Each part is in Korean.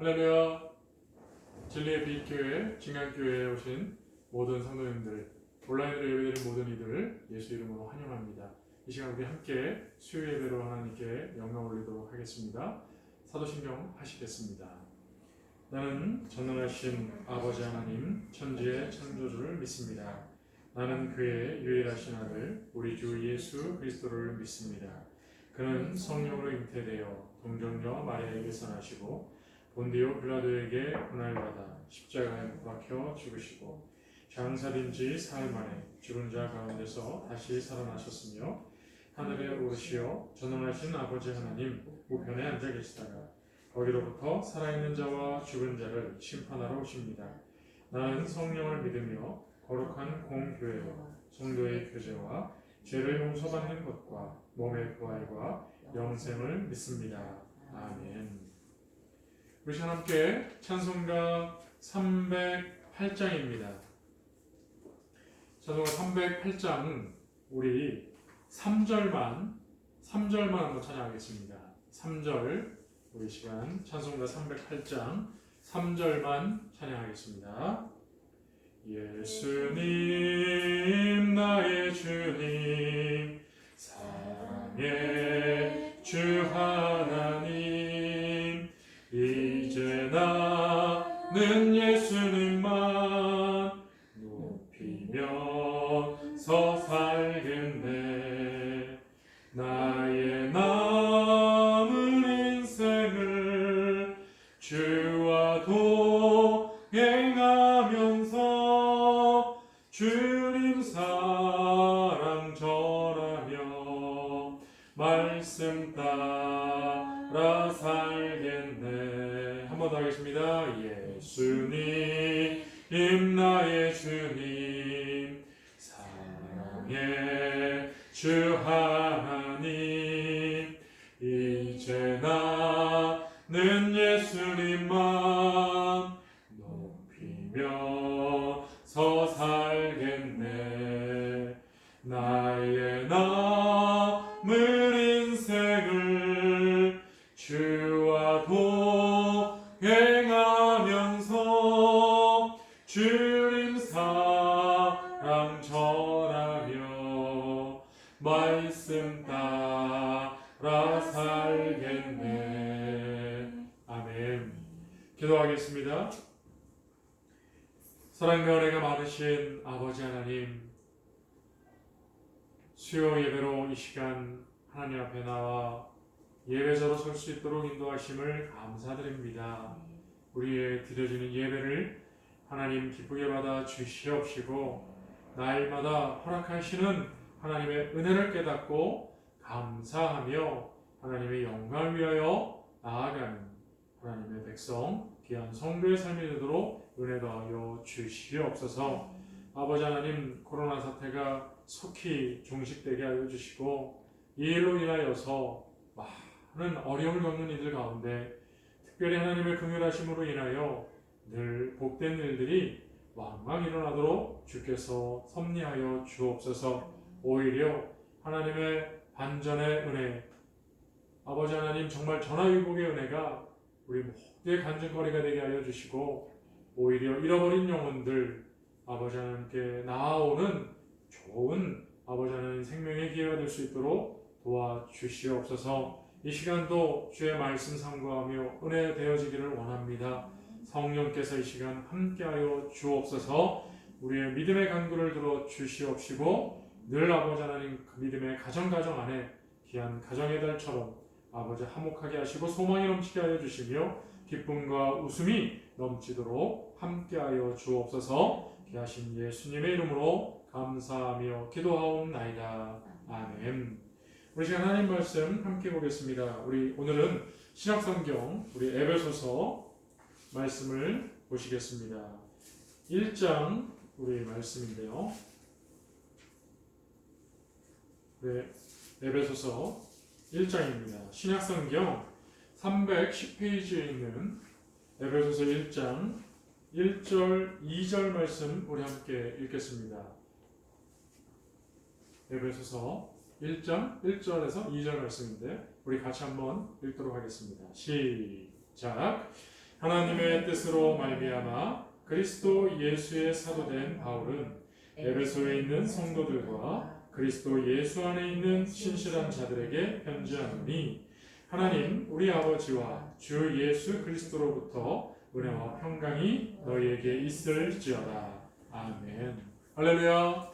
할렐루야. 진리의 빛교회 진강교회에 오신 모든 성도님들, 온라인으로 예배드린 모든 이들 예수 이름으로 환영합니다. 이 시간 우리 함께 수요 예배로 하나님께 영광 올리도록 하겠습니다. 사도신경 하시겠습니다. 나는 전능하신 아버지 하나님 천지의 창조주를 믿습니다. 나는 그의 유일하신 아들 우리 주 예수 그리스도를 믿습니다. 그는 성령으로 잉태되어 동정녀 마리아에게서 나시고 본디오 빌라도에게 고난받아 십자가에 못 박혀 죽으시고 장사된 지 사흘 만에 죽은 자 가운데서 다시 살아나셨으며 하늘에 오르시어 전능하신 아버지 하나님 우편에 앉아 계시다가 거기로부터 살아있는 자와 죽은 자를 심판하러 오십니다. 나는 성령을 믿으며 거룩한 공교회와 성도의 교제와 죄를 용서받는 것과 몸의 부활과 영생을 믿습니다. 아멘. 우리 함께 찬송가 308장입니다. 찬송가 308장 우리 3절만 한번 찬양하겠습니다. 3절 우리 시간 찬송가 308장 3절만 찬양하겠습니다. 예수님 나의 주님 사랑의 주 하나님 이제 나는 예수님만 높이면서 살겠네. 나의 남은 인생을 주와 동행하면서 주님 사랑 전하며 말씀 따라 살겠네. 한 번 더 하겠습니다. 예수님 나의 주님 사랑의 주 하나님 이제 나는 예수님만 높이면서 살겠네. 나의 남은 인생을 주와 동행하면서 주님 사랑 전하며 말씀 따라 살겠네. 아멘. 기도하겠습니다. 사랑과 은혜가 많으신 아버지 하나님, 수요 예배로 이 시간 하나님 앞에 나와 예배자로 설 수 있도록 인도하심을 감사드립니다. 우리의 드려지는 예배를 하나님 기쁘게 받아 주시옵시고 날마다 허락하시는 하나님의 은혜를 깨닫고 감사하며 하나님의 영광을 위하여 나아가는 하나님의 백성 귀한 성도의 삶이 되도록 은혜 더하여 주시옵소서. 아버지 하나님, 코로나 사태가 속히 종식되게 하여 주시고 이 일로 인하여서 많은 어려움을 겪는 이들 가운데 특별히 하나님의 긍휼하심으로 인하여 늘 복된 일들이 왕왕 일어나도록 주께서 섭리하여 주옵소서. 오히려 하나님의 반전의 은혜, 아버지 하나님 정말 전화위복의 은혜가 우리 모두의 간증거리가 되게 하여 주시고 오히려 잃어버린 영혼들 아버지 하나님께 나아오는 좋은 아버지 하나님 생명의 기회가 될 수 있도록 도와주시옵소서. 이 시간도 주의 말씀 상고하며 은혜 되어지기를 원합니다. 성령께서 이 시간 함께하여 주옵소서. 우리의 믿음의 간구를 들어 주시옵시고 늘 아버지 하나님 그 믿음의 가정 안에 귀한 가정의 달처럼 아버지 화목하게 하시고 소망이 넘치게 하여 주시며 기쁨과 웃음이 넘치도록 함께하여 주옵소서. 귀하신 예수님의 이름으로 감사하며 기도하옵나이다. 아멘. 우리 시간 하나님 말씀 함께 보겠습니다. 우리 오늘은 신약성경 우리 에베소서 말씀을 보시겠습니다. 1장 우리 말씀인데요. 네, 에베소서 1장입니다. 신약성경 310페이지에 있는 에베소서 1장 1절, 2절 말씀 우리 함께 읽겠습니다. 에베소서 1장 1절에서 2절 말씀인데 우리 같이 한번 읽도록 하겠습니다. 시작. 하나님의 뜻으로 말미암아 그리스도 예수의 사도된 바울은 에베소에 있는 성도들과 그리스도 예수 안에 있는 신실한 자들에게 편지하노니 하나님 우리 아버지와 주 예수 그리스도로부터 은혜와 평강이 너희에게 있을지어다. 아멘. 할렐루야.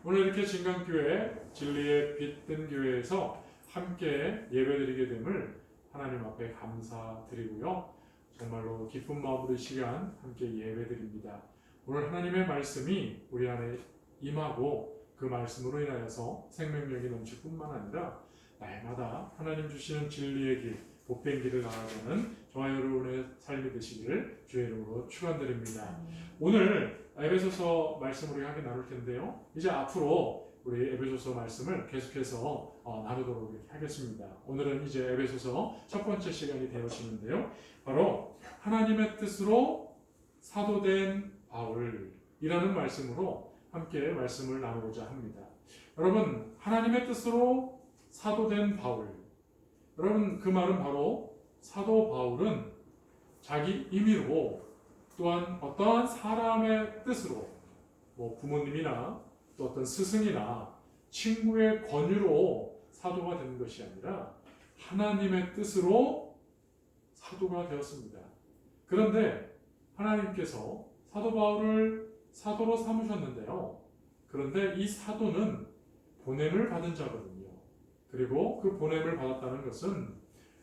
오늘 이렇게 진강교회 진리의 빛든 교회에서 함께 예배드리게 됨을 하나님 앞에 감사드리고요. 정말로 기쁜 마음으로 이 시간 함께 예배드립니다. 오늘 하나님의 말씀이 우리 안에 임하고 그 말씀으로 인하여서 생명력이 넘칠 뿐만 아니라 날마다 하나님 주시는 진리의 길, 복된 길을 나아가는 저와 여러분의 삶이 되시기를 주의 이름으로 축원드립니다. 오늘 에베소서 말씀을 우리 함께 나눌 텐데요. 이제 앞으로 우리 에베소서 말씀을 계속해서 나누도록 하겠습니다. 오늘은 이제 에베소서 첫 번째 시간이 되어지는데요. 바로 하나님의 뜻으로 사도된 바울이라는 말씀으로 함께 말씀을 나누고자 합니다. 여러분, 하나님의 뜻으로 사도된 바울. 여러분, 그 말은 바로 사도 바울은 자기 임의로 또한 어떠한 사람의 뜻으로 부모님이나 또 어떤 스승이나 친구의 권유로 사도가 되는 것이 아니라 하나님의 뜻으로 사도가 되었습니다. 그런데 하나님께서 사도 바울을 사도로 삼으셨는데요. 그런데 이 사도는 보냄을 받은 자거든요. 그리고 그 보냄을 받았다는 것은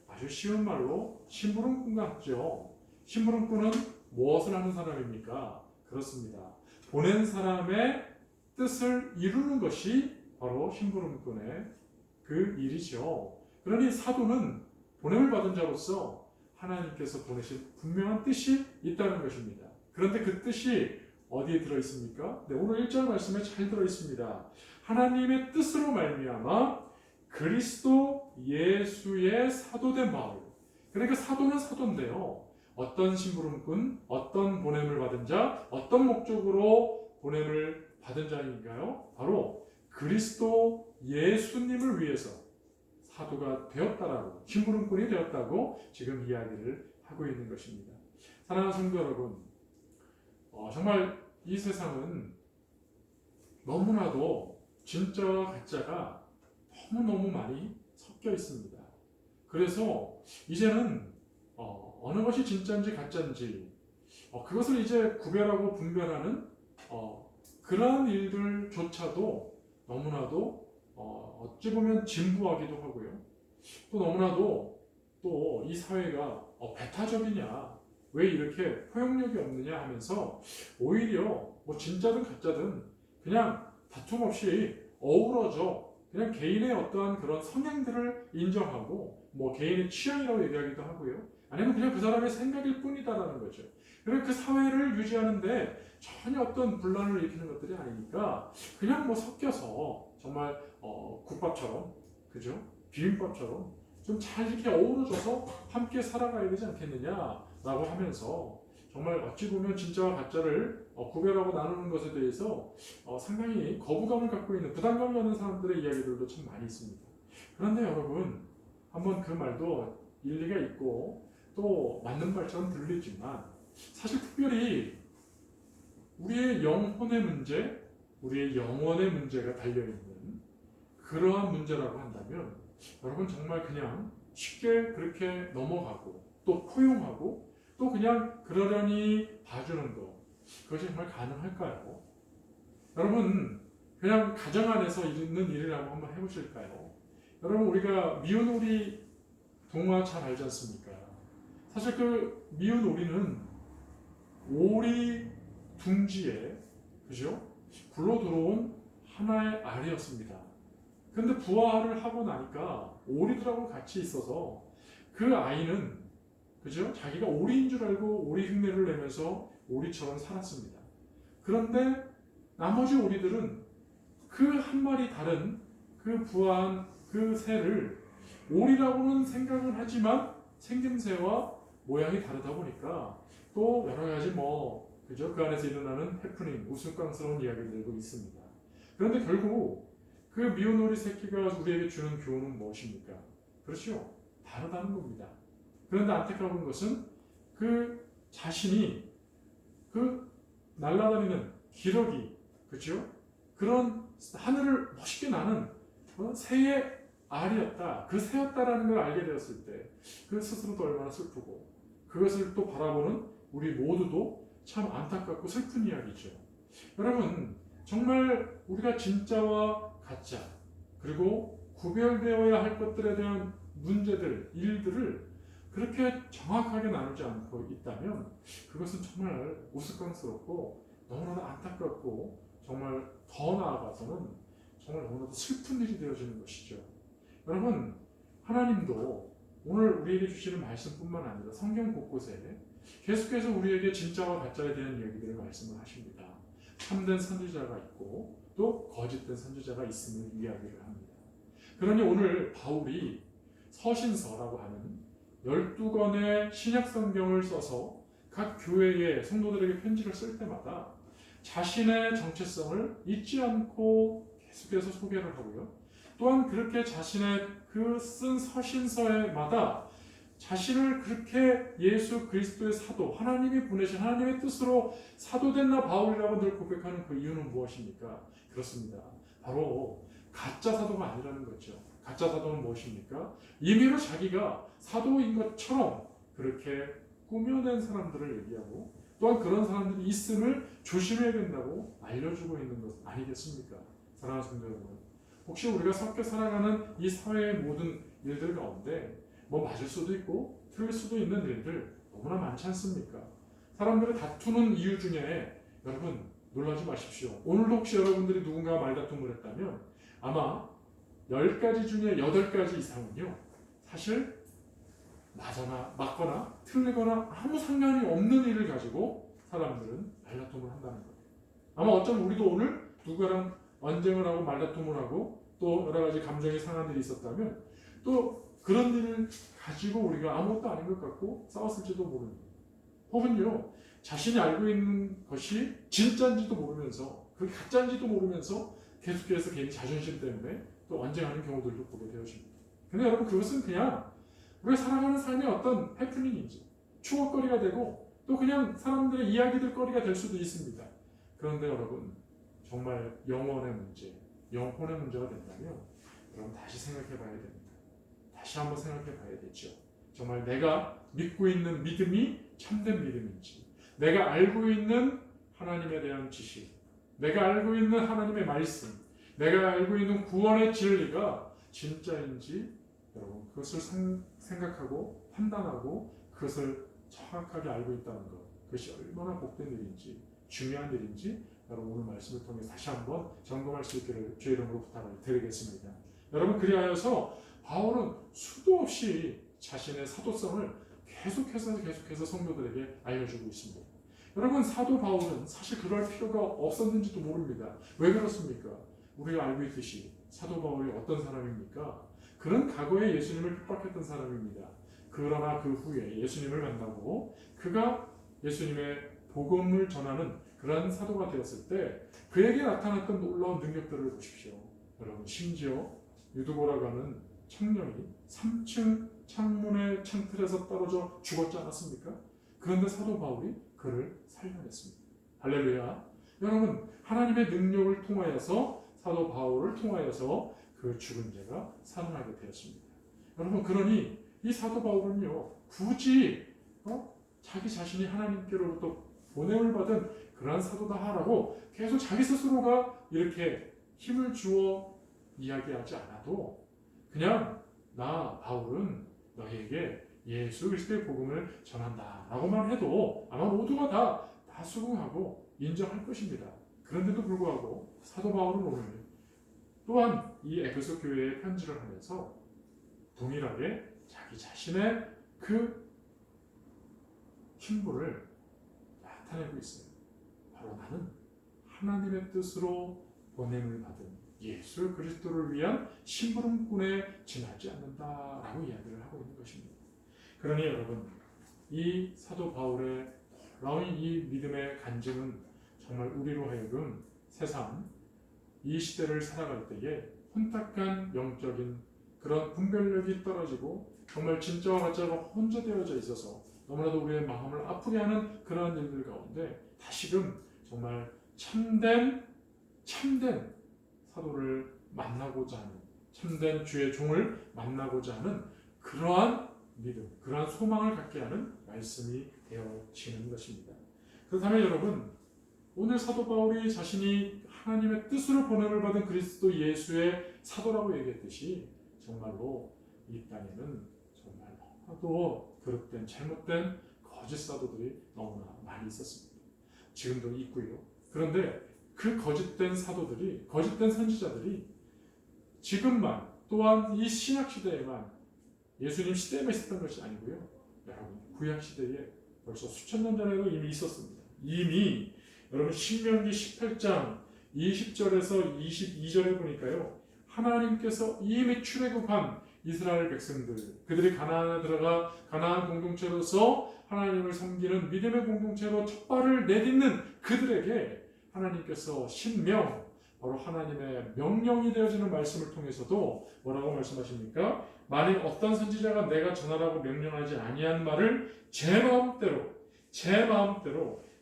아주 쉬운 말로 심부름꾼 같죠. 심부름꾼은 무엇을 하는 사람입니까? 그렇습니다. 보낸 사람의 뜻을 이루는 것이 바로 심부름꾼의 그 일이죠. 그러니 사도는 보냄을 받은 자로서 하나님께서 보내신 분명한 뜻이 있다는 것입니다. 그런데 그 뜻이 어디에 들어있습니까? 네, 오늘 1절 말씀에 잘 들어있습니다. 하나님의 뜻으로 말미암아 그리스도 예수의 사도된 바울. 그러니까 사도는 사도인데요. 어떤 심부름꾼, 어떤 보냄을 받은 자, 어떤 목적으로 보냄을 받은 자인가요? 바로 그리스도 예수님을 위해서 사도가 되었다라고, 심부름꾼이 되었다고 지금 이야기를 하고 있는 것입니다. 사랑하는 성도 여러분, 정말 이 세상은 너무나도 진짜와 가짜가 너무너무 많이 섞여 있습니다. 그래서 이제는 어느 것이 진짜인지 가짜인지 그것을 이제 구별하고 분별하는 그런 일들조차도 너무나도 어찌 보면 진부하기도 하고요. 또 너무나도 또 이 사회가 배타적이냐, 왜 이렇게 포용력이 없느냐 하면서 오히려 진짜든 가짜든 그냥 다툼 없이 어우러져 그냥 개인의 어떠한 그런 성향들을 인정하고 개인의 취향이라고 얘기하기도 하고요. 아니면 그냥 그 사람의 생각일 뿐이다라는 거죠. 그리고 그 사회를 유지하는데 전혀 어떤 분란을 일으키는 것들이 아니니까 그냥 섞여서 정말 국밥처럼, 그죠? 비빔밥처럼 좀 잘 이렇게 어우러져서 함께 살아가야 되지 않겠느냐라고 하면서 정말 어찌 보면 진짜와 가짜를 구별하고 나누는 것에 대해서 상당히 거부감을 갖고 있는, 부담감을 갖는 사람들의 이야기들도 참 많이 있습니다. 그런데 여러분, 한번 그 말도 일리가 있고 또 맞는 말처럼 들리지만 사실 특별히 우리의 영혼의 문제, 우리의 영혼의 문제가 달려있는 그러한 문제라고 한다면 여러분 정말 그냥 쉽게 그렇게 넘어가고 또 포용하고 또 그냥 그러려니 봐주는 것, 그것이 정말 가능할까요? 여러분 그냥 가정 안에서 있는 일이라고 한번 해보실까요? 여러분 우리가 미운 오리 동화 잘 알지 않습니까? 사실 그 미운 오리는 오리 둥지에, 그죠? 굴러 들어온 하나의 알이었습니다. 근데 부화를 하고 나니까 오리들하고 같이 있어서 그 아이는, 그죠? 자기가 오리인 줄 알고 오리 흉내를 내면서 오리처럼 살았습니다. 그런데 나머지 오리들은 그 한 마리 다른 그 부화한 그 새를 오리라고는 생각을 하지만 생김새와 모양이 다르다 보니까 또 여러 가지 그죠? 그 안에서 일어나는 해프닝, 우스꽝스러운 이야기들도 있습니다. 그런데 결국 그 미운 오리 새끼가 우리에게 주는 교훈은 무엇입니까? 그렇죠? 다르다는 겁니다. 그런데 안타까운 것은 그 자신이 그 날아다니는 기러기, 그죠? 그런 하늘을 멋있게 나는 새의 알이었다. 그 새였다라는 걸 알게 되었을 때 그 스스로도 얼마나 슬프고 그것을 또 바라보는 우리 모두도 참 안타깝고 슬픈 이야기죠. 여러분, 정말 우리가 진짜와 가짜 그리고 구별되어야 할 것들에 대한 문제들, 일들을 그렇게 정확하게 나누지 않고 있다면 그것은 정말 우스꽝스럽고 너무나 안타깝고 정말 더 나아가서는 정말 너무나도 슬픈 일이 되어지는 것이죠. 여러분, 하나님도 오늘 우리에게 주시는 말씀뿐만 아니라 성경 곳곳에 계속해서 우리에게 진짜와 가짜에 대한 이야기들을 말씀을 하십니다. 참된 선지자가 있고 또 거짓된 선지자가 있음을 이야기를 합니다. 그러니 오늘 바울이 서신서라고 하는 12권의 신약 성경을 써서 각 교회의 성도들에게 편지를 쓸 때마다 자신의 정체성을 잊지 않고 계속해서 소개를 하고요. 또한 그렇게 자신의 그 쓴 서신서에마다 자신을 그렇게 예수 그리스도의 사도, 하나님이 보내신 하나님의 뜻으로 사도된 나 바울이라고 늘 고백하는 그 이유는 무엇입니까? 그렇습니다. 바로 가짜 사도가 아니라는 거죠. 가짜 사도는 무엇입니까? 임의로 자기가 사도인 것처럼 그렇게 꾸며낸 사람들을 얘기하고 또한 그런 사람들이 있음을 조심해야 된다고 알려주고 있는 것 아니겠습니까? 사랑하는 성도 여러분, 혹시 우리가 섞여 살아가는 이 사회의 모든 일들 가운데 뭐 맞을 수도 있고 틀릴 수도 있는 일들 너무나 많지 않습니까? 사람들이 다투는 이유 중에 여러분 놀라지 마십시오. 오늘도 혹시 여러분들이 누군가와 말다툼을 했다면 아마 10가지 중에 8가지 이상은요 사실 맞거나 틀리거나 아무 상관이 없는 일을 가지고 사람들은 말다툼을 한다는 거예요. 아마 어쩌면 우리도 오늘 누구랑 언쟁을 하고 말다툼을 하고 또 여러 가지 감정이 상한 일이 있었다면 또 그런 일을 가지고 우리가 아무것도 아닌 것 같고 싸웠을지도 모르는, 혹은요 자신이 알고 있는 것이 진짜인지도 모르면서 그게 가짜인지도 모르면서 계속해서 개인 자존심 때문에 또 언쟁하는 경우들도 보게 되어집니다. 근데 여러분, 그것은 그냥 우리가 살아가는 삶의 어떤 해프닝인지 추억거리가 되고 또 그냥 사람들의 이야기들 거리가 될 수도 있습니다. 그런데 여러분, 정말 영혼의 문제, 영혼의 문제가 된다면 여러분 다시 생각해 봐야 됩니다. 다시 한번 생각해 봐야겠죠. 정말 내가 믿고 있는 믿음이 참된 믿음인지, 내가 알고 있는 하나님에 대한 지식, 내가 알고 있는 하나님의 말씀, 내가 알고 있는 구원의 진리가 진짜인지 여러분 그것을 생각하고 판단하고 그것을 정확하게 알고 있다는 것, 그것이 얼마나 복된 일인지 중요한 일인지 여러분 오늘 말씀을 통해 다시 한번 점검할 수 있기를 주의 이름으로 부탁을 드리겠습니다. 여러분, 그리하여서 바울은 수도 없이 자신의 사도성을 계속해서 성도들에게 알려주고 있습니다. 여러분, 사도 바울은 사실 그럴 필요가 없었는지도 모릅니다. 왜 그렇습니까? 우리가 알고 있듯이 사도 바울이 어떤 사람입니까? 그는 과거에 예수님을 핍박했던 사람입니다. 그러나 그 후에 예수님을 만나고 그가 예수님의 복음을 전하는 그런 사도가 되었을 때 그에게 나타났던 놀라운 능력들을 보십시오. 여러분, 심지어 유두고라고 하는 청년이 3층 창문의 창틀에서 떨어져 죽었지 않았습니까? 그런데 사도 바울이 그를 살려냈습니다. 할렐루야. 여러분, 하나님의 능력을 통하여서 사도 바울을 통하여서 그 죽은 자가 살아나게 되었습니다. 여러분, 그러니 이 사도 바울은요 굳이 자기 자신이 하나님께로부터 보냄을 받은 그러한 사도다라고 계속 자기 스스로가 이렇게 힘을 주어 이야기하지 않아도 그냥 나 바울은 너희에게 예수 그리스도의 복음을 전한다 라고만 해도 아마 모두가 다 수긍하고 인정할 것입니다. 그런데도 불구하고 사도 바울은 오늘 또한 이 에베소 교회에 편지를 하면서 동일하게 자기 자신의 그 신분을 나타내고 있어요. 바로 나는 하나님의 뜻으로 보냄을 받은 예수 그리스도를 위한 심부름꾼에 지나지 않는다라고 이야기를 하고 있는 것입니다. 그러니 여러분, 이 사도 바울의 놀라운 이 믿음의 간증은 정말 우리로 하여금 세상 이 시대를 살아갈 때에 혼탁한 영적인 그런 분별력이 떨어지고 정말 진짜와 가짜가 혼재되어져 있어서 너무나도 우리의 마음을 아프게 하는 그러한 일들 가운데 다시금 정말 참된 사도를 만나고자 하는, 참된 주의 종을 만나고자 하는 그러한 믿음, 그러한 소망을 갖게 하는 말씀이 되어지는 것입니다. 그렇다면 여러분, 오늘 사도 바울이 자신이 하나님의 뜻으로 보냄을 받은 그리스도 예수의 사도라고 얘기했듯이 정말로 이 땅에는 정말 너무나도 그릇된 잘못된 거짓 사도들이 너무나 많이 있었습니다. 지금도 있고요. 그런데 그 거짓된 사도들이, 거짓된 선지자들이 지금만, 또한 이 신약 시대에만, 예수님 시대에만 있었던 것이 아니고요. 여러분, 구약 시대에 벌써 수천 년 전에도 이미 있었습니다. 이미 여러분 신명기 18장 20절에서 22절에 보니까요, 하나님께서 이미 출애굽한 이스라엘 백성들, 그들이 가나안에 들어가 가나안 공동체로서 하나님을 섬기는 믿음의 공동체로 첫 발을 내딛는 그들에게 하나님께서 신명, 바로 하나님의 명령이 되어지는 말씀을 통해서도 뭐라고 말씀하십니까? 만일 어떤 선지자가 내가 전하라고 명령하지 아니한 말을 제 마음대로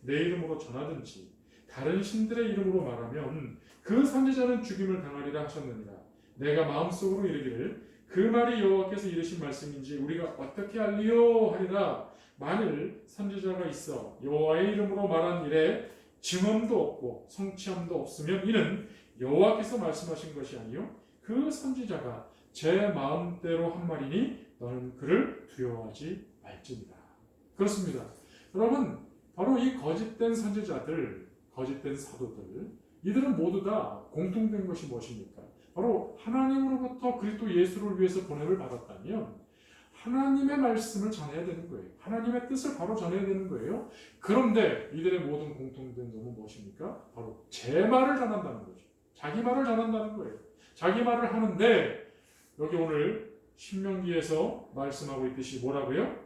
내 이름으로 전하든지 다른 신들의 이름으로 말하면 그 선지자는 죽임을 당하리라 하셨느니라. 내가 마음속으로 이르기를 그 말이 여호와께서 이르신 말씀인지 우리가 어떻게 알리요 하리라. 만일 선지자가 있어 여호와의 이름으로 말한 일에 증언도 없고 성취함도 없으면 이는 여호와께서 말씀하신 것이 아니요 그 선지자가 제 마음대로 한 말이니 너는 그를 두려워하지 말지니라. 그렇습니다. 여러분, 바로 이 거짓된 선지자들, 거짓된 사도들, 이들은 모두 다 공통된 것이 무엇입니까? 바로 하나님으로부터 그리스도 예수를 위해서 보냄을 받았다면 하나님의 말씀을 전해야 되는 거예요. 하나님의 뜻을 바로 전해야 되는 거예요. 그런데 이들의 모든 공통된 점은 무엇입니까? 바로 제 말을 전한다는 거죠. 자기 말을 전한다는 거예요. 자기 말을 하는데 여기 오늘 신명기에서 말씀하고 있듯이 뭐라고요?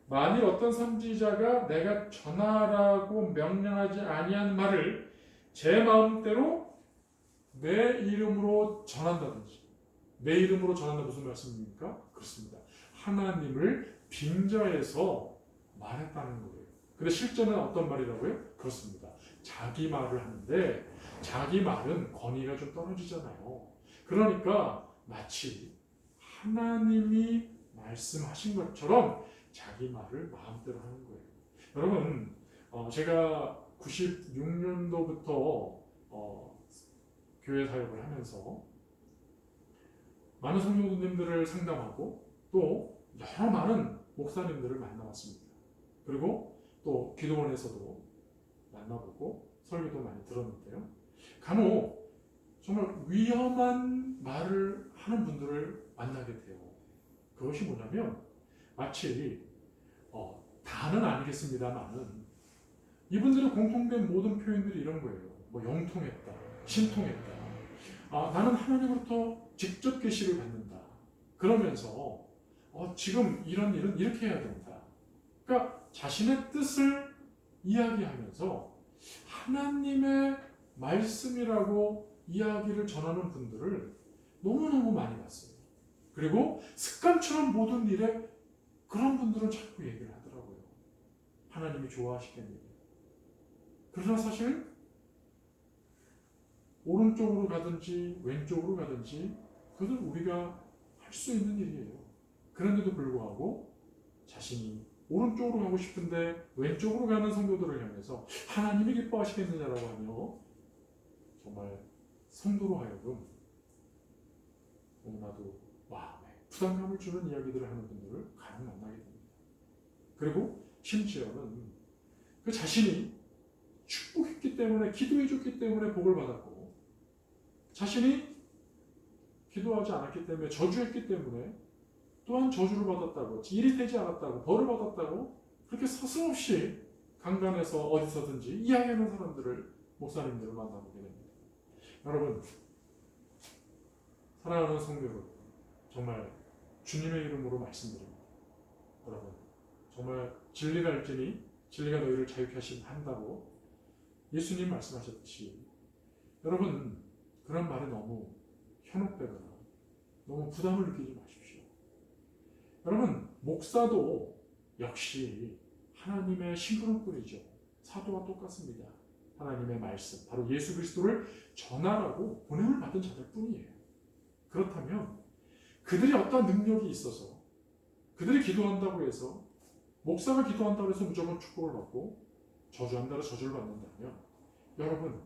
만일 어떤 선지자가 내가 전하라고 명령하지 아니한 말을 제 마음대로 내 이름으로 전한다든지, 내 이름으로 전한다 무슨 말씀입니까? 그렇습니다. 하나님을 빙자해서 말했다는 거예요. 근데 실제는 어떤 말이라고요? 그렇습니다. 자기 말을 하는데 자기 말은 권위가 좀 떨어지잖아요. 그러니까 마치 하나님이 말씀하신 것처럼 자기 말을 마음대로 하는 거예요. 여러분, 제가 96년도부터 교회 사역을 하면서 많은 성도님들을 상담하고 또 여러 많은 목사님들을 만나봤습니다. 그리고 또 기도원에서도 만나보고 설교도 많이 들었는데요. 간혹 정말 위험한 말을 하는 분들을 만나게 돼요. 그것이 뭐냐면 마치 다는 아니겠습니다만은 이분들의 공통된 모든 표현들이 이런 거예요. 뭐 영통했다, 신통했다. 나는 하나님으로부터 직접 계시를 받는다. 그러면서 지금 이런 일은 이렇게 해야 된다. 그러니까 자신의 뜻을 이야기하면서 하나님의 말씀이라고 이야기를 전하는 분들을 너무너무 많이 봤어요. 그리고 습관처럼 모든 일에 그런 분들은 자꾸 얘기를 하더라고요. 하나님이 좋아하시겠느냐. 그러나 사실 오른쪽으로 가든지 왼쪽으로 가든지 그것은 우리가 할 수 있는 일이에요. 그런데도 불구하고 자신이 오른쪽으로 가고 싶은데 왼쪽으로 가는 성도들을 향해서 하나님이 기뻐하시겠느냐라고 하며 정말 성도로 하여금 너무나도 마음에 부담감을 주는 이야기들을 하는 분들을 간혹 만나게 됩니다. 그리고 심지어는 그 자신이 축복했기 때문에, 기도해줬기 때문에 복을 받았고 자신이 기도하지 않았기 때문에, 저주했기 때문에 또한 저주를 받았다고, 일이 되지 않았다고, 벌을 받았다고 그렇게 서슴없이 강단에서 어디서든지 이야기하는 사람들을, 목사님들을 만나보게 됩니다. 여러분, 사랑하는 성도 여러분, 정말 주님의 이름으로 말씀드립니다. 여러분, 정말 진리가 일지니 진리가 너희를 자유케 한다고 예수님 말씀하셨듯이 여러분, 그런 말에 너무 현혹되거나 너무 부담을 느끼지 마십시오. 여러분, 목사도 역시 하나님의 심부름꾼이죠. 사도와 똑같습니다. 하나님의 말씀, 바로 예수 그리스도를 전하라고 보냄을 받은 자들 뿐이에요. 그렇다면 그들이 어떤 능력이 있어서 그들이 기도한다고 해서 목사가 기도한다고 해서 무조건 축복을 받고 저주한다고 저주를 받는다면 여러분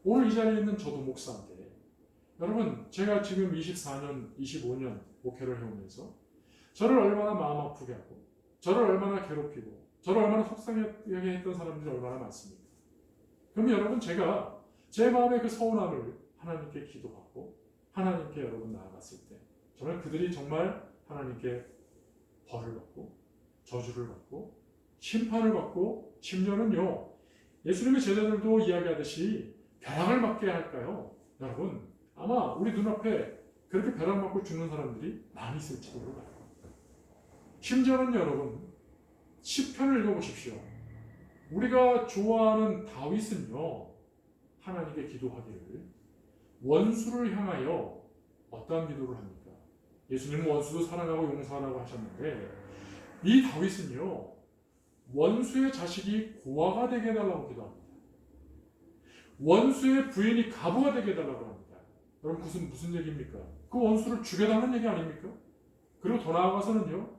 오늘 이 자리에 있는 저도 목사인데 여러분 제가 지금 24년, 25년 목회를 해오면서 저를 얼마나 마음 아프게 하고 저를 얼마나 괴롭히고 저를 얼마나 속상하게 했던 사람들이 얼마나 많습니까? 그럼 여러분 제가 제 마음의 그 서운함을 하나님께 기도하고 하나님께 여러분 나아갔을 때 정말 그들이 정말 하나님께 벌을 받고 저주를 받고 심판을 받고 심지어는요 예수님의 제자들도 이야기하듯이 벼락을 맞게 할까요? 여러분 아마 우리 눈앞에 그렇게 벼락 맞고 죽는 사람들이 많이 있을지도 몰라요. 심지어는 여러분 시편을 읽어보십시오. 우리가 좋아하는 다윗은요 하나님께 기도하기를 원수를 향하여 어떠한 기도를 합니까? 예수님은 원수도 사랑하고 용서하라고 하셨는데 이 다윗은요 원수의 자식이 고아가 되게 해달라고 기도합니다. 원수의 부인이 가부가 되게 해달라고 합니다. 여러분 무슨 얘기입니까? 그 원수를 죽여달라는 얘기 아닙니까? 그리고 더 나아가서는요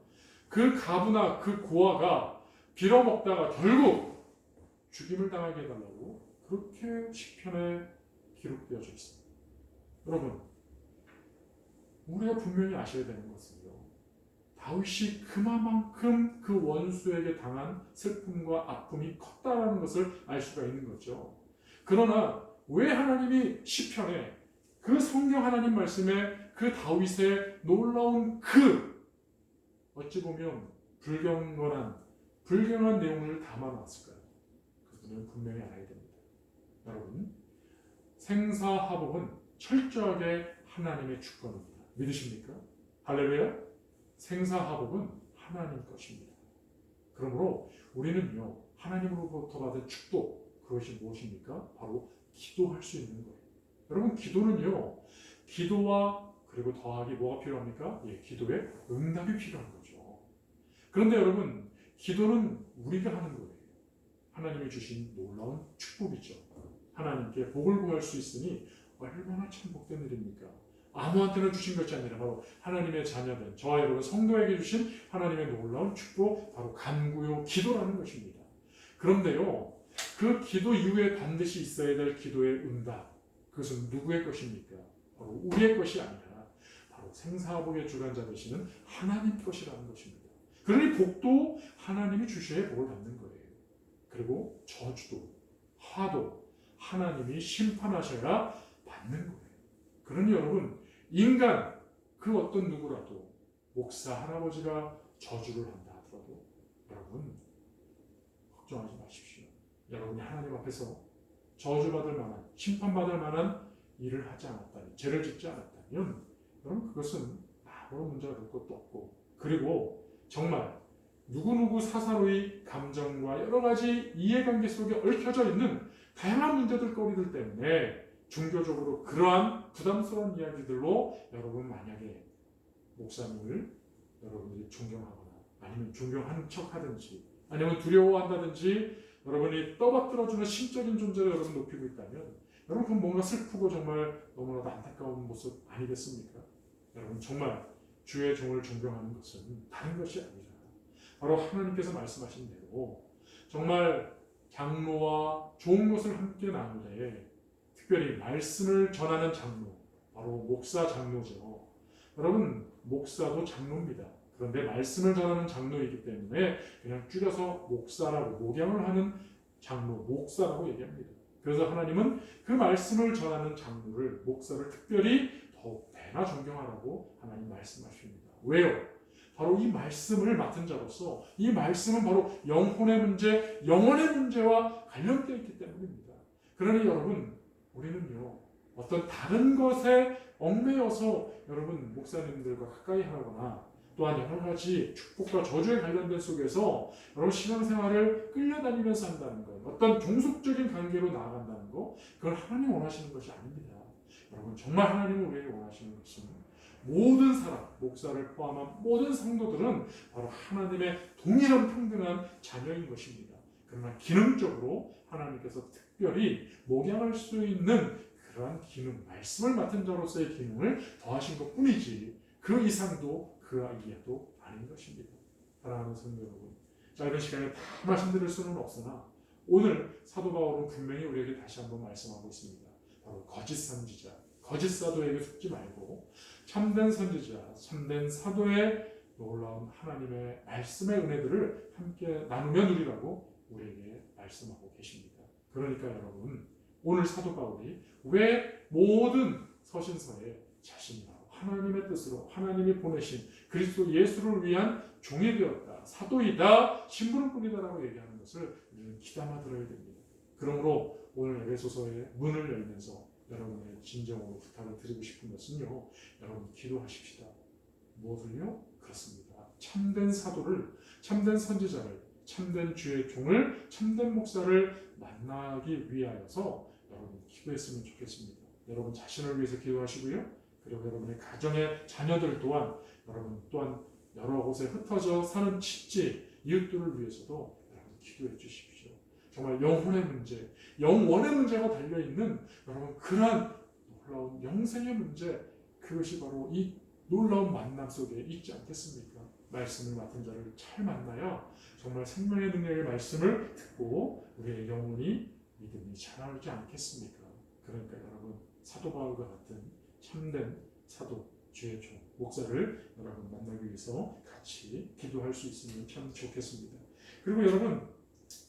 그 가부나 그 고아가 빌어먹다가 결국 죽임을 당하게 해달라고 그렇게 시편에 기록되어져 있습니다. 여러분 우리가 분명히 아셔야 되는 것은요 다윗이 그만큼 그 원수에게 당한 슬픔과 아픔이 컸다라는 것을 알 수가 있는 거죠. 그러나 왜 하나님이 시편에 그 성경 하나님 말씀에 그 다윗의 놀라운 그 어찌 보면 불경한 내용을 담아놨을까요? 그것은 분명히 알아야 됩니다. 여러분 생사하복은 철저하게 하나님의 주권입니다. 믿으십니까? 할렐루야. 생사하복은 하나님 것입니다. 그러므로 우리는요 하나님으로부터 받은 축복 그것이 무엇입니까? 바로 기도할 수 있는 거예요. 여러분 기도는요 기도와 그리고 더하기 뭐가 필요합니까? 예, 기도에 응답이 필요한 거죠. 그런데 여러분 기도는 우리가 하는 거예요. 하나님이 주신 놀라운 축복이죠. 하나님께 복을 구할 수 있으니 얼마나 참 복된 일입니까? 아무한테나 주신 것이 아니라 바로 하나님의 자녀된 저와 여러분 성도에게 주신 하나님의 놀라운 축복 바로 간구요 기도라는 것입니다. 그런데요 그 기도 이후에 반드시 있어야 될 기도의 응답 그것은 누구의 것입니까? 바로 우리의 것이 아니라 바로 생사복의 주관자 되시는 하나님 것이라는 것입니다. 그러니 복도 하나님이 주셔야 복을 받는 거예요. 그리고 저주도 화도 하나님이 심판하셔야 받는 거예요. 그러니 여러분 인간 그 어떤 누구라도 목사 할아버지가 저주를 한다 하더라도 여러분 걱정하지 마십시오. 여러분이 하나님 앞에서 저주받을 만한 심판받을 만한 일을 하지 않았다니 죄를 짓지 않았다면 여러분 그것은 아무런 문제가 될 것도 없고 그리고 정말 누구누구 사사로이 감정과 여러 가지 이해관계 속에 얽혀져 있는 다양한 문제들 거리들 때문에 종교적으로 그러한 부담스러운 이야기들로 여러분 만약에 목사님을 여러분들이 존경하거나 아니면 존경하는 척하든지 아니면 두려워한다든지 여러분이 떠받들어주는 신적인 존재를 여러분 높이고 있다면 여러분 그건 뭔가 슬프고 정말 너무나도 안타까운 모습 아니겠습니까? 여러분 정말 주의 종을 존경하는 것은 다른 것이 아니라 바로 하나님께서 말씀하신 대로 정말 장로와 좋은 것을 함께 나누되 특별히 말씀을 전하는 장로 바로 목사 장로죠. 여러분 목사도 장로입니다. 그런데 말씀을 전하는 장로이기 때문에 그냥 줄여서 목사라고 목양을 하는 장로 목사라고 얘기합니다. 그래서 하나님은 그 말씀을 전하는 장로를 목사를 특별히 더욱 배나 존경하라고 하나님 말씀하십니다. 왜요? 바로 이 말씀을 맡은 자로서 이 말씀은 바로 영혼의 문제, 영혼의 문제와 관련되어 있기 때문입니다. 그러니 여러분 우리는요 어떤 다른 것에 얽매여서 여러분 목사님들과 가까이 하거나 또한 여러 가지 축복과 저주에 관련된 속에서 여러분 신앙생활을 끌려다니면서 한다는 것, 어떤 종속적인 관계로 나아간다는 것, 그걸 하나님 원하시는 것이 아닙니다. 여러분 정말 하나님은 우리에게 원하시는 것은 모든 사람, 목사를 포함한 모든 성도들은 바로 하나님의 동일한 평등한 자녀인 것입니다. 그러나 기능적으로 하나님께서 특별히 목양할 수 있는 그러한 기능, 말씀을 맡은 자로서의 기능을 더하신 것뿐이지 그 이상도 그 이하도 아닌 것입니다. 사랑하는 성도 여러분, 짧은 시간에 다 말씀드릴 수는 없으나 오늘 사도 바울은 분명히 우리에게 다시 한번 말씀하고 있습니다. 바로 거짓 선지자, 거짓 사도에게 속지 말고 참된 선지자, 참된 사도의 놀라운 하나님의 말씀의 은혜들을 함께 나누며 누리라고 우리에게 말씀하고 계십니다. 그러니까 여러분, 오늘 사도 바울이 왜 모든 서신서에 자신이나 하나님의 뜻으로 하나님이 보내신 그리스도 예수를 위한 종이 되었다, 사도이다, 심부름꾼이다라고 얘기하는 것을 우리는 귀담아 들어야 됩니다. 그러므로 오늘 에베소서의 문을 열면서 여러분의 진정으로 부탁을 드리고 싶은 것은요, 여러분 기도하십시다. 무엇을요? 그렇습니다. 참된 사도를, 참된 선지자를, 참된 주의 종을, 참된 목사를 만나기 위하여서 여러분 기도했으면 좋겠습니다. 여러분 자신을 위해서 기도하시고요. 그리고 여러분의 가정의 자녀들 또한, 여러분 또한 여러 곳에 흩어져 사는 친지, 이웃들을 위해서도 여러분 기도해 주십시오. 정말 영혼의 문제, 영원의 문제가 달려있는 여러분 그러한 놀라운 영생의 문제, 그것이 바로 이 놀라운 만남 속에 있지 않겠습니까? 말씀을 맡은 자를 잘 만나야 정말 생명의 능력의 말씀을 듣고 우리의 영혼이 믿음이 자라지 않겠습니까? 그러니까 여러분 사도 바울과 같은 참된 사도, 주의 종, 목사를 여러분 만나기 위해서 같이 기도할 수 있으면 참 좋겠습니다. 그리고 여러분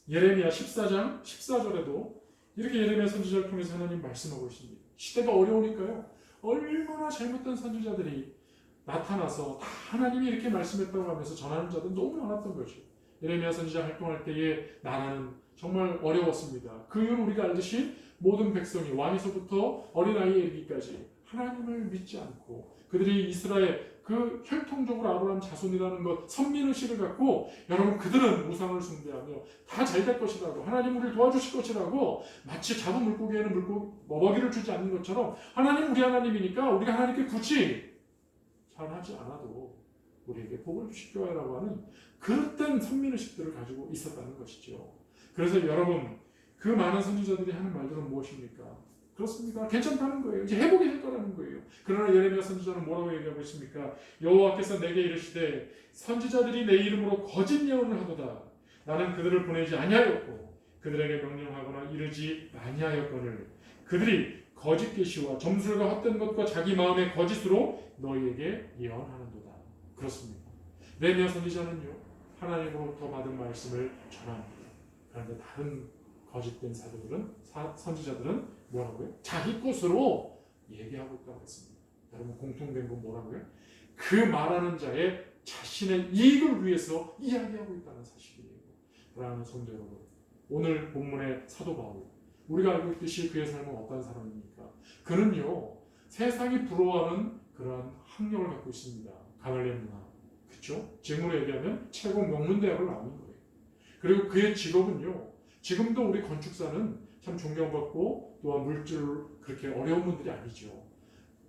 예레미야 14장 14절에도 이렇게 예레미야 선지자를 통해서 하나님 말씀하고 있습니다. 시대가 어려우니까요, 얼마나 잘못된 선지자들이 나타나서 다 하나님이 이렇게 말씀했다고 하면서 전하는 자들은 너무 많았던 것이죠. 예레미야 선지자 활동할 때에 나라는 정말 어려웠습니다. 그 이유는 우리가 알듯이 모든 백성이 왕에서부터 어린아이에 이르기까지 하나님을 믿지 않고 그들이 이스라엘 그 혈통적으로 아브라함 자손이라는 것, 선민의식을 갖고 여러분 그들은 우상을 숭배하며 다 잘 될 것이라고, 하나님 우리를 도와주실 것이라고, 마치 잡은 물고기에는 먹이를 주지 않는 것처럼 하나님 우리 하나님이니까 우리가 하나님께 굳이 잘하지 않아도 우리에게 복을 주실 거야라고 하는 그릇된 선민의식들을 가지고 있었다는 것이죠. 그래서 여러분 그 많은 선지자들이 하는 말들은 무엇입니까? 그렇습니다. 괜찮다는 거예요. 이제 회복이 될 거라는 거예요. 그러나 예레미야 선지자는 뭐라고 얘기하고 있습니까? 여호와께서 내게 이르시되 선지자들이 내 이름으로 거짓 예언을 하도다. 나는 그들을 보내지 아니하였고 그들에게 명령하거나 이르지 아니하였거늘 그들이 거짓 계시와 점술과 헛된 것과 자기 마음의 거짓으로 너희에게 예언하는도다. 그렇습니다. 예레미야 선지자는요, 하나님으로부터 받은 말씀을 전합니다. 그런데 다른 거짓된 사도들은, 선지자들은 뭐라고요? 자기 것으로 얘기하고 있다고 했습니다. 여러분 공통된 건 뭐라고요? 그 말하는 자의 자신의 이익을 위해서 이야기하고 있다는 사실이에요. 사랑하는 성도 여러분, 오늘 본문의 사도 바울, 우리가 알고 있듯이 그의 삶은 어떤 사람입니까? 그는요, 세상이 부러워하는 그러한 학력을 갖고 있습니다. 가말리엘 문화, 그렇죠? 지금으로 얘기하면 최고 명문대학을 나오는 거예요. 그리고 그의 직업은요, 지금도 우리 건축사는 참 존경받고 또한 물질을 그렇게 어려운 분들이 아니죠.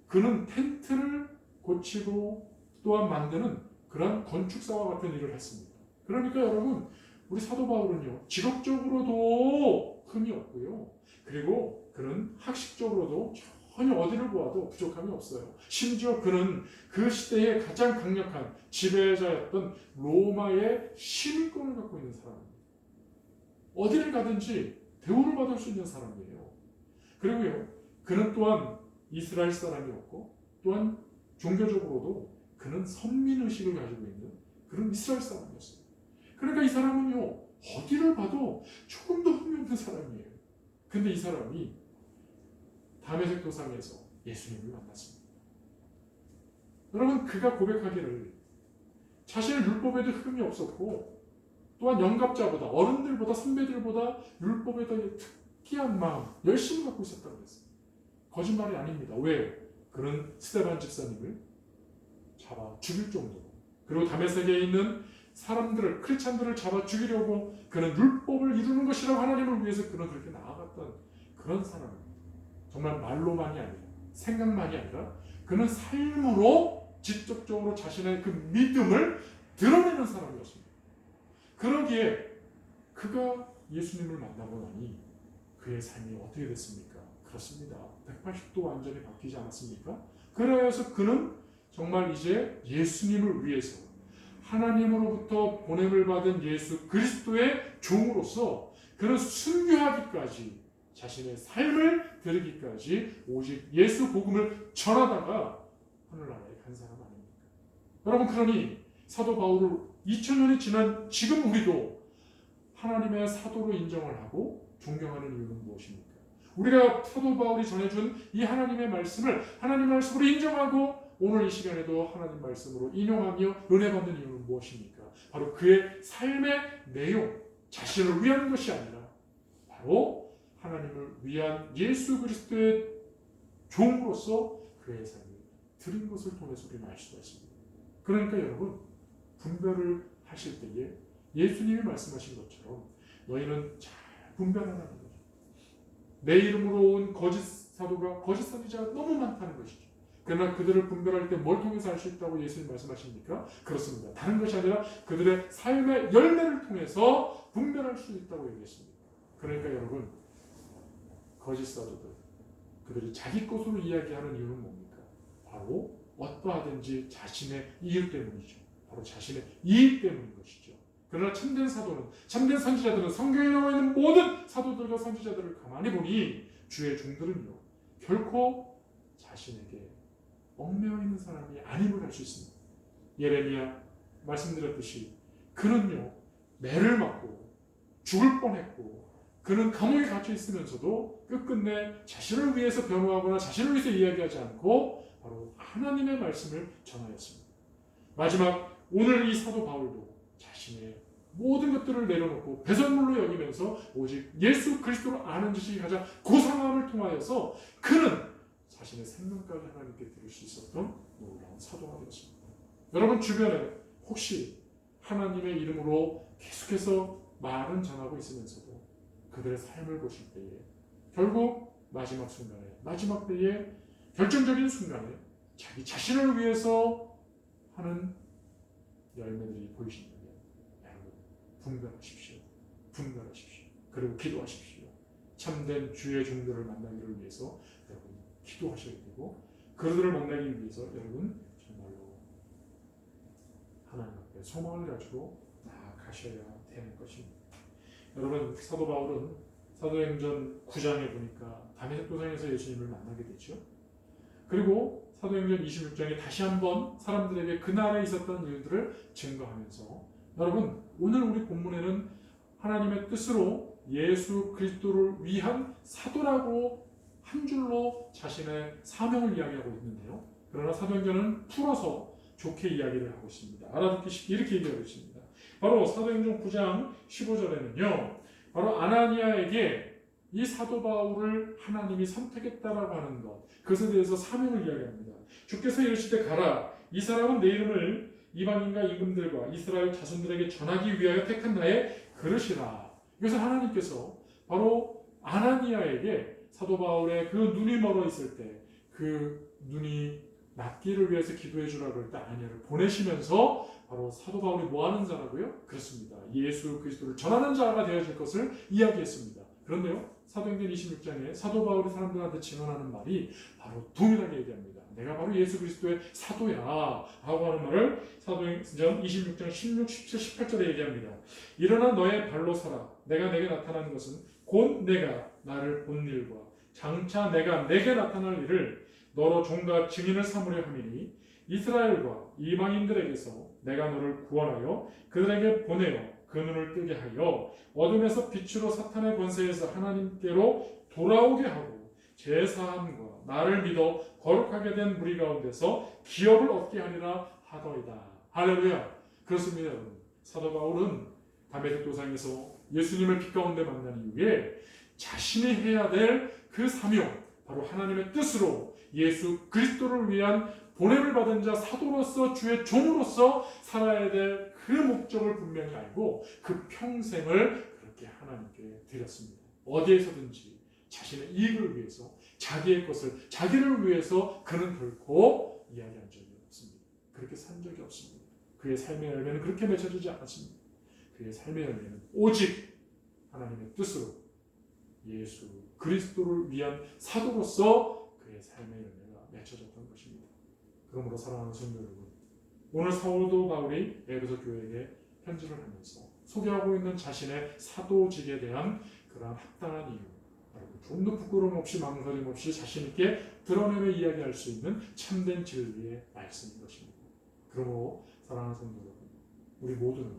그는 텐트를 고치고 또한 만드는 그런 건축사와 같은 일을 했습니다. 그러니까 여러분 우리 사도 바울은요, 직업적으로도 흠이 없고요, 그리고 그는 학식적으로도 전혀 어디를 보아도 부족함이 없어요. 심지어 그는 그 시대의 가장 강력한 지배자였던 로마의 시민권을 갖고 있는 사람입니다. 어디를 가든지 대우를 받을 수 있는 사람이에요. 그리고요, 그는 또한 이스라엘 사람이었고 또한 종교적으로도 그는 선민의식을 가지고 있는 그런 이스라엘 사람이었어요. 그러니까 이 사람은요, 어디를 봐도 조금 더 흠이 없는 사람이에요. 근데 이 사람이 다메섹 도상에서 예수님을 만났습니다. 여러분, 그가 고백하기를 자신의 율법에도 흠이 없었고 또한 영갑자보다, 어른들보다, 선배들보다 율법에 더 특이한 마음, 열심히 갖고 있었다고 했어요. 거짓말이 아닙니다. 왜요? 그는 스데반 집사님을 잡아 죽일 정도로, 그리고 다메섹에 있는 사람들을, 크리스찬들을 잡아 죽이려고 그는 율법을 이루는 것이라고 하나님을 위해서 그는 그렇게 나아갔던 그런 사람입니다. 정말 말로만이 아니라, 생각만이 아니라 그는 삶으로 직접적으로 자신의 그 믿음을 드러내는 사람이었습니다. 그러기에 그가 예수님을 만나고 나니 그의 삶이 어떻게 됐습니까? 그렇습니다. 180도 완전히 바뀌지 않았습니까? 그래서 그는 정말 이제 예수님을 위해서 하나님으로부터 보냄을 받은 예수 그리스도의 종으로서 그는 순교하기까지 자신의 삶을 드리기까지 오직 예수 복음을 전하다가 하늘나라에 간 사람 아닙니까? 여러분, 그러니 사도 바울을 2000년이 지난 지금 우리도 하나님의 사도로 인정을 하고 존경하는 이유는 무엇입니까? 우리가 사도 바울이 전해준 이 하나님의 말씀을 하나님 말씀으로 인정하고 오늘 이 시간에도 하나님 말씀으로 인용하며 은혜 받는 이유는 무엇입니까? 바로 그의 삶의 내용, 자신을 위한 것이 아니라 바로 하나님을 위한 예수 그리스도의 종으로서 그의 삶을 드린 것을 통해서 우리는 알 수가 있습니다. 그러니까 여러분, 분별을 하실 때에 예수님이 말씀하신 것처럼 너희는 잘 분별하라는 거죠. 내 이름으로 온 거짓 사도가 거짓 선지자가 너무 많다는 것이죠. 그러나 그들을 분별할 때 뭘 통해서 알 수 있다고 예수님 말씀하십니까? 그렇습니다. 다른 것이 아니라 그들의 삶의 열매를 통해서 분별할 수 있다고 얘기했습니다. 그러니까 여러분, 거짓 사도들, 그들이 자기 것으로 이야기하는 이유는 뭡니까? 바로 어떠하든지 자신의 이유 때문이죠. 바로 자신의 이익 때문인 것이죠. 그러나 참된 사도는, 참된 선지자들은 성경에 나와 있는 모든 사도들과 선지자들을 가만히 보니 주의 종들은요, 결코 자신에게 얽매여 있는 사람이 아님을 알 수 있습니다. 예레미야 말씀드렸듯이 그는요, 매를 맞고 죽을 뻔했고 그는 감옥에 갇혀 있으면서도 끝끝내 자신을 위해서 변호하거나 자신을 위해서 이야기하지 않고 바로 하나님의 말씀을 전하였습니다. 마지막 오늘 이 사도 바울도 자신의 모든 것들을 내려놓고 배설물로 여기면서 오직 예수 그리스도를 아는 지식이 가장 고상함을 통하여서 그는 자신의 생명까지 하나님께 드릴 수 있었던 놀라운 사도가 되었습니다. 여러분 주변에 혹시 하나님의 이름으로 계속해서 말은 전하고 있으면서도 그들의 삶을 보실 때에 결국 마지막 순간에, 마지막 때에 결정적인 순간에 자기 자신을 위해서 하는 열매들이 보이신다면 여러분 분별하십시오. 분별하십시오. 그리고 기도하십시오. 참된 주의 종들을 만나기를 위해서 여러분 기도하셔야 되고 그들을 만나기 위해서 여러분 정말로 하나님 앞에 소망을 가지고 나아가셔야 되는 것입니다. 여러분 사도 바울은 사도행전 9장에 보니까 다메섹 도상에서 예수님을 만나게 되죠. 그리고 사도행전 26장에 다시 한번 사람들에게 그날에 있었던 일들을 증거하면서 여러분 오늘 우리 본문에는 하나님의 뜻으로 예수 그리스도를 위한 사도라고 한 줄로 자신의 사명을 이야기하고 있는데요. 그러나 사도행전은 풀어서 좋게 이야기를 하고 있습니다. 알아듣기 쉽게 이렇게 얘기하고 있습니다. 바로 사도행전 9장 15절에는요. 바로 아나니아에게 이 사도 바울을 하나님이 선택했다라고 하는 것, 그것에 대해서 사명을 이야기합니다. 주께서 이르시되 가라. 이 사람은 내 이름을 이방인과 임금들과 이스라엘 자손들에게 전하기 위하여 택한 나의 그릇이라. 이것을 하나님께서 바로 아나니아에게 사도 바울의 그 눈이 멀어 있을 때 그 눈이 낫기를 위해서 기도해 주라고 그럴 때 아나니아를 보내시면서 바로 사도 바울이 뭐 하는 자라고요? 그렇습니다. 예수 그리스도를 전하는 자가 되어질 것을 이야기했습니다. 그런데요. 사도행전 26장에 사도 바울이 사람들한테 증언하는 말이 바로 동일하게 얘기합니다. 내가 바로 예수 그리스도의 사도야 라고 하는 말을 사도행전 26장 16, 17, 18절에 얘기합니다. 일어나 너의 발로 서라. 내가 내게 나타나는 것은 곧 내가 나를 본 일과 장차 내가 내게 나타날 일을 너로 종과 증인을 삼으려 함이니 이스라엘과 이방인들에게서 내가 너를 구원하여 그들에게 보내어 그 눈을 뜨게 하여 어둠에서 빛으로 사탄의 권세에서 하나님께로 돌아오게 하고 제사함과 나를 믿어 거룩하게 된 무리 가운데서 기업을 얻게 하리라 하더이다. 할렐루야. 그렇습니다. 여러분. 사도 바울은 다메섹 도상에서 예수님을 빛 가운데 만난 이후에 자신이 해야 될 그 사명, 바로 하나님의 뜻으로 예수 그리스도를 위한 보냄을 받은 자 사도로서 주의 종으로서 살아야 될 그 목적을 분명히 알고 그 평생을 그렇게 하나님께 드렸습니다. 어디에서든지 자신의 이익을 위해서 자기의 것을 자기를 위해서 그는 결코 이야기한 적이 없습니다. 그렇게 산 적이 없습니다. 그의 삶의 열매는 그렇게 맺혀지지 않았습니다. 그의 삶의 열매는 오직 하나님의 뜻으로 예수 그리스도를 위한 사도로서 그의 삶의 열매가 맺혀졌던 것입니다. 그러므로 사랑하는 성도 여러분, 오늘 사도 바울이 에베소 교회에게 편지를 하면서 소개하고 있는 자신의 사도직에 대한 그러한 합당한 이유, 좀더 부끄러움 없이 망설임 없이 자신 있게 드러내며 이야기할 수 있는 참된 진리의 말씀인 것입니다. 그러므로 사랑하는 성도 여러분, 우리 모두는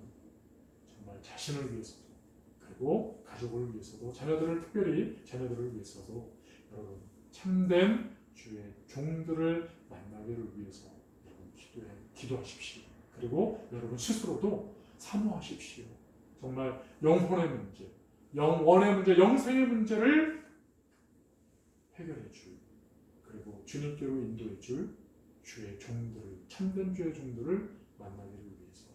정말 자신을 위해서도 그리고 가족을 위해서도 특별히 자녀들을 위해서도 여러분 참된 주의 종들을 만나기를 위해서 여러분 기도하십시오. 그리고 여러분 스스로도 사모하십시오. 정말 영혼의 문제, 영원의 문제, 영생의 문제를 해결해 줄, 그리고 주님께로 인도해 줄 주의 종들을, 참된 주의 종들을 만나기를 위해서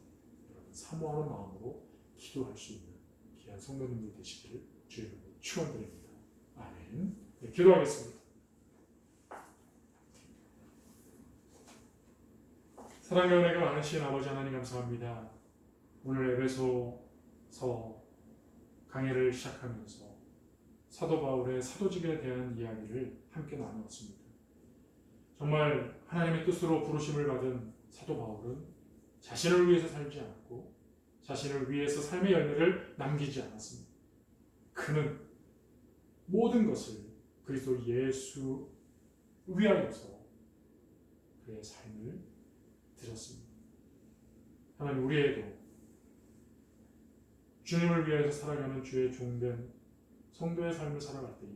여러분 사모하는 마음으로 기도할 수 있는 귀한 성도님들 되시기를 주의 이름으로 축원드립니다. 아멘. 네, 기도하겠습니다. 사랑의 은혜가 많으신 아버지 하나님 감사합니다. 오늘 에베소서 강해를 시작하면서 사도 바울의 사도직에 대한 이야기를 함께 나누었습니다. 정말 하나님의 뜻으로 부르심을 받은 사도 바울은 자신을 위해서 살지 않았고 자신을 위해서 삶의 열매를 남기지 않았습니다. 그는 모든 것을 그리스도 예수 위하여서 그의 삶을 드렸습니다. 하나님, 우리에도 주님을 위해서 살아가는 주의 종된 성도의 삶을 살아갈 때에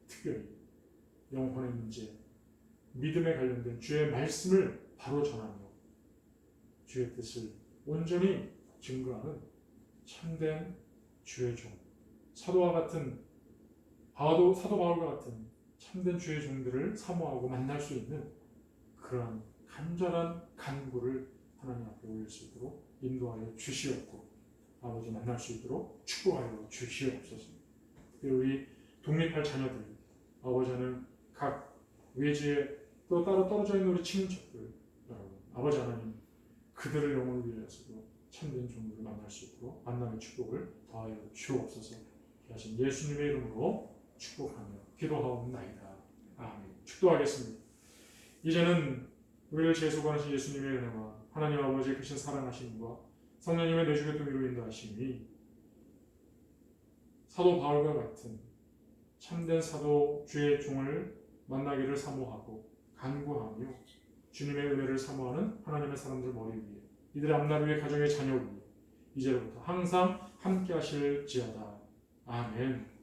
특별히 영혼의 문제, 믿음에 관련된 주의 말씀을 바로 전하며 주의 뜻을 온전히 증거하는 참된 주의 종, 사도 바울과 같은 참된 주의 종들을 사모하고 만날 수 있는 그러한 간절한 간구를 하나님 앞에 올릴 수 있도록 인도하여 주시옵고 아버지 만날 수 있도록 축복하여 주시옵소서. 우리 독립할 자녀들, 아버지는 각 외지에 또 따로 떨어져 있는 우리 친인척들, 아버지 하나님 그들을 영혼을 위해서도 참된 종들을 만날 수 있도록 만남의 축복을 더하여 주옵소서. 하신 예수님의 이름으로 축복하며 기도하옵나이다. 아멘. 축도하겠습니다. 이제는 우리를 재소하신 예수님의 은혜와 하나님 아버지의 크신 사랑하심과 성령님의 내주의 동의로 인도하심이 사도 바울과 같은 참된 사도 주의 종을 만나기를 사모하고 간구하며 주님의 은혜를 사모하는 하나님의 사람들 머리 위에 이들의 앞날 위에 가정의 자녀 위에 이제부터 항상 함께 하실지어다. 아멘.